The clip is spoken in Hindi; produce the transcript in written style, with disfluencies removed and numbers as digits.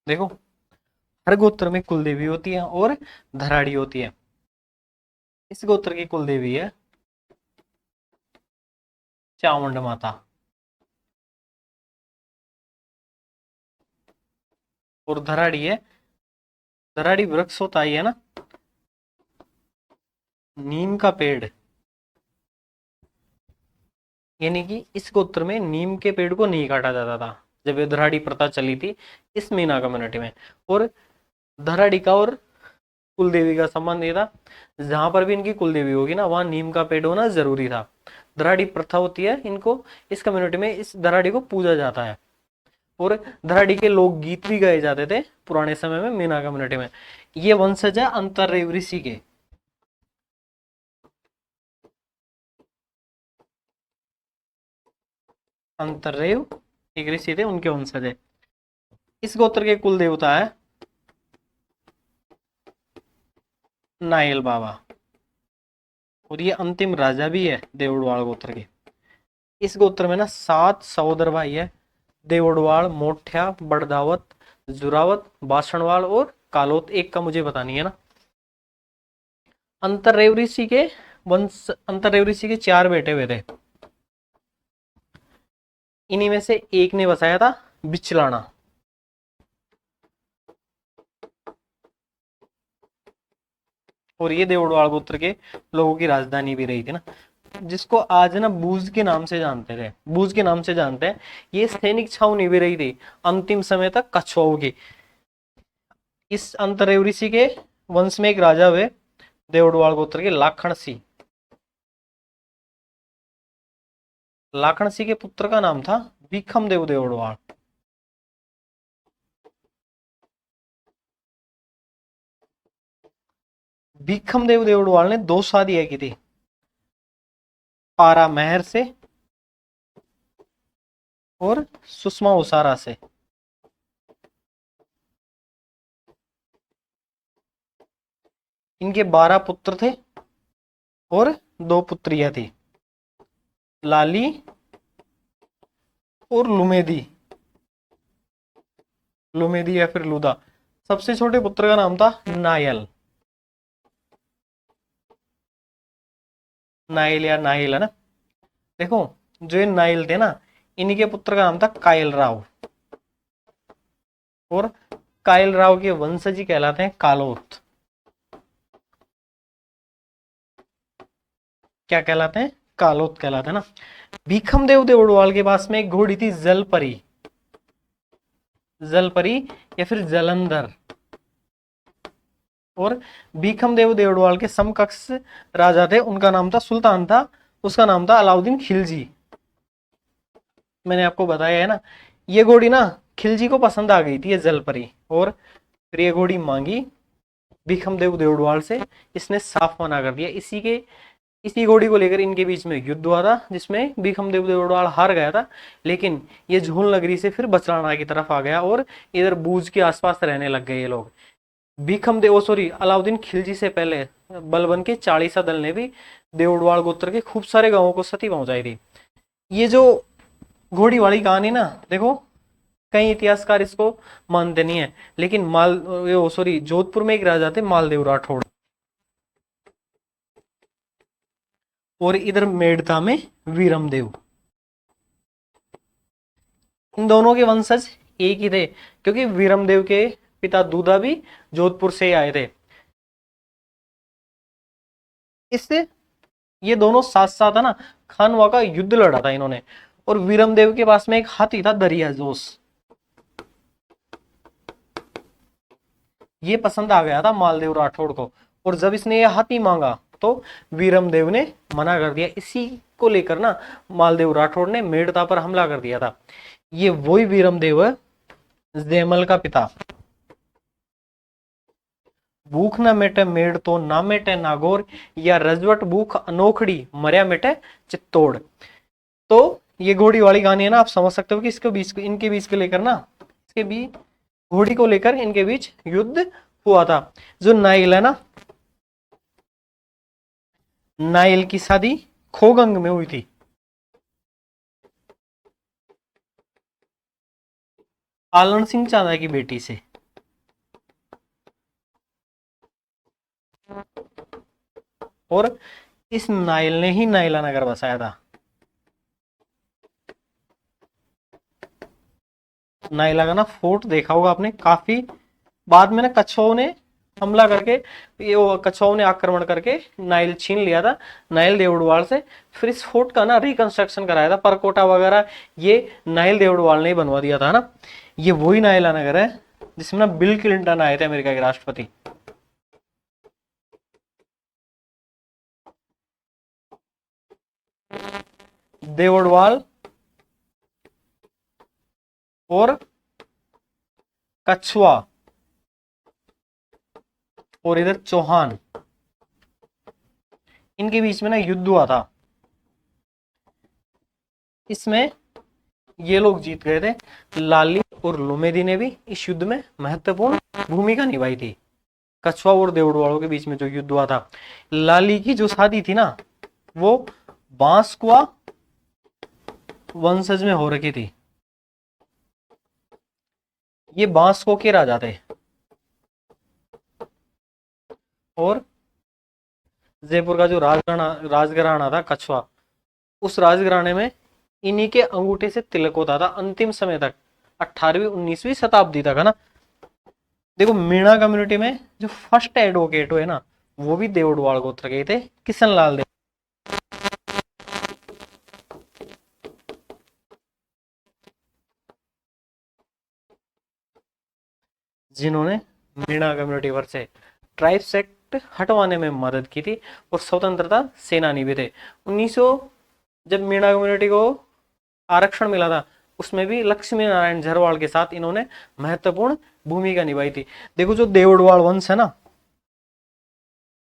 देखो, हर गोत्र में कुल देवी होती है और धराड़ी होती है। इस गोत्र की कुल देवी है चामुंड माता, और धराड़ी है, धराड़ी वृक्ष होता ही है ना, नीम का पेड़। यानी कि इस गोत्र में नीम के पेड़ को नहीं काटा जाता था जब ये धराड़ी प्रथा चली थी इस मीना कम्युनिटी में। और धराड़ी का और कुल देवी का संबंध ये था, जहां पर भी इनकी कुल देवी होगी ना वहां नीम का पेड़ होना जरूरी था। धराड़ी प्रथा होती है, इनको इस कम्युनिटी में इस धराड़ी को पूजा जाता है। और धराड़ी के लोकगीत भी गाए जाते थे पुराने समय में मीना कम्युनिटी में। ये वंशज है अंतर्रेव ऋषि के। अंतर्रेव एक ऋषि थे, उनके वंशज है। इस गोत्र के कुल देवता है नायल बाबा, और ये अंतिम राजा भी है देवड़वाड़ गोत्र के। इस गोत्र में ना 7 सहोदर भाई है, देवड़वाड़, मोठ्या, बड़दावत, जुरावत, बासणवाल और कालोत। एक का मुझे पता नहीं है ना। अंतर्रेव ऋषि के वंश, अंतर्रेव ऋषि के 4 बेटे हुए थे। इन्हीं में से एक ने बसाया था बिचलाना। और ये देवड़वाड़ गोत्र के लोगों की राजधानी भी रही थी ना, जिसको आज ना बूज के नाम से जानते थे, बूज के नाम से जानते हैं। ये सैनिक छावनी भी रही थी अंतिम समय तक कछुओं की। इस अंतर्रेव ऋषि के वंश में एक राजा हुए देवड़वाड़ गोत्र के लाखन सिंह। लाखन सिंह के पुत्र का नाम था भीखम देव देवड़वाड़। भीखम देव देवड़वाड़ ने 2 शादियां की थी, पारा महर से और सुषमा उसारा से। इनके 12 पुत्र थे और 2 पुत्रियां थी, लाली और लुमेदी। लुमेदी या फिर लुदा। सबसे छोटे पुत्र का नाम था नायल। नायल या नाइल है ना। देखो, जो ये नाइल थे ना, इन्हीं के पुत्र का नाम था कायल राव, और कायल राव के वंशज ही कहलाते हैं कालोत। क्या कहलाते हैं? कालोत कहलाते हैं ना। भीखम देव देवड़वाल के पास में एक घोड़ी थी जलपरी, जलपरी या फिर जलंधर। और भीखम देव देवड़वाल के समकक्ष राजा थे, उनका नाम था, सुल्तान था, उसका नाम था अलाउद्दीन खिलजी। मैंने आपको बताया है ना, ये घोड़ी ना खिलजी को पसंद आ गई थी, ये जलपरी। और फिर ये घोड़ी मांगी भीखम देव देवड़वाल से, इसने साफ मना कर दिया। इसी घोड़ी को लेकर इनके बीच में युद्ध हुआ था, जिसमें भीखम देव देवड़वाल हार गया था। लेकिन ये झूल नगरी से फिर बचराना की तरफ आ गया और इधर बूज के आसपास रहने लग गए ये लोग। भीखम देव सॉरी अलाउद्दीन खिलजी से पहले बलबन के चालीसा दल ने भी देवड़वाड़ गोत्र के खूब सारे गांवों को क्षति पहुंचाई थी। ये जो घोड़ी वाली कहानी ना, देखो कई इतिहासकार इसको मानते नहीं है, लेकिन जोधपुर में एक राजा थे मालदेव राठौड़, और इधर मेड़ता में वीरमदेव। इन दोनों के वंशज एक ही थे, क्योंकि वीरमदेव के पिता दूधा भी जोधपुर से आए थे। इससे ये दोनों साथ साथ है ना, खानवा का युद्ध लड़ा था इन्होंने। और वीरमदेव के पास में एक हाथी था दरिया जोश, ये पसंद आ गया था मालदेव राठौड़ को। और जब इसने ये हाथी मांगा तो वीरमदेव ने मना कर दिया। इसी को लेकर ना मालदेव राठौड़ ने मेड़ता पर हमला कर दिया था। ये वही वीरमदेव है, जयमल का पिता। भूख न मिटे मेड़ तो ना मिटे नागौर, या रजवट भूख अनोखड़ी मर्या मिटे चित्तौड़। तो ये घोड़ी वाली कहानी है ना, आप समझ सकते हो कि इसके बीच, इनके बीच को लेकर ना, इसके बीच घोड़ी को लेकर इनके बीच युद्ध हुआ था। जो नाइल है ना, नाइल की शादी खोगंग में हुई थी, आलन सिंह चांदा की बेटी से। और इस नाइल ने ही नाइला नगर बसाया था। नाइला का ना फोर्ट देखा होगा आपने, काफी बाद में ना कच्छों ने हमला करके, ये कच्छों ने आक्रमण करके नाइल छीन लिया था नाइल देवड़वाल से। फिर इस फोर्ट का ना रिकंस्ट्रक्शन कराया था, परकोटा वगैरह ये नाइल देवड़वाल ने ही बनवा दिया था ना। ये वही नाइला नगर है जिसमें ना बिल क्लिंटन आए थे, अमेरिका के राष्ट्रपति। देवड़वाल और कछुआ और इधर चौहान, इनके बीच में ना युद्ध हुआ था। इसमें ये लोग जीत गए थे। लाली और लुमेदी ने भी इस युद्ध में महत्वपूर्ण भूमिका निभाई थी। कछुआ और देवड़वालों के बीच में जो युद्ध हुआ था, लाली की जो शादी थी ना वो बांसकुआ वंशज में हो रखी थी। ये बांसको के राजा थे और जयपुर का जो राजघराना था कछुआ, उस राजघराने में इन्हीं के अंगूठे से तिलक होता था अंतिम समय तक, 18वीं 19वीं शताब्दी तक है ना। देखो मीणा कम्युनिटी में जो फर्स्ट एडवोकेट हुए ना वो भी देवड़वाल गोत्र के थे, किशन लाल देव, जिन्होंने मीणा कम्युनिटी पर से ट्राइब्स एक्ट हटवाने में मदद की थी और स्वतंत्रता सेनानी भी थे। 1900 जब मीणा कम्युनिटी को आरक्षण मिला था उसमें भी लक्ष्मी नारायण झरवाल के साथ इन्होंने महत्वपूर्ण भूमिका निभाई थी। देखो जो देवड़वाल वंश है ना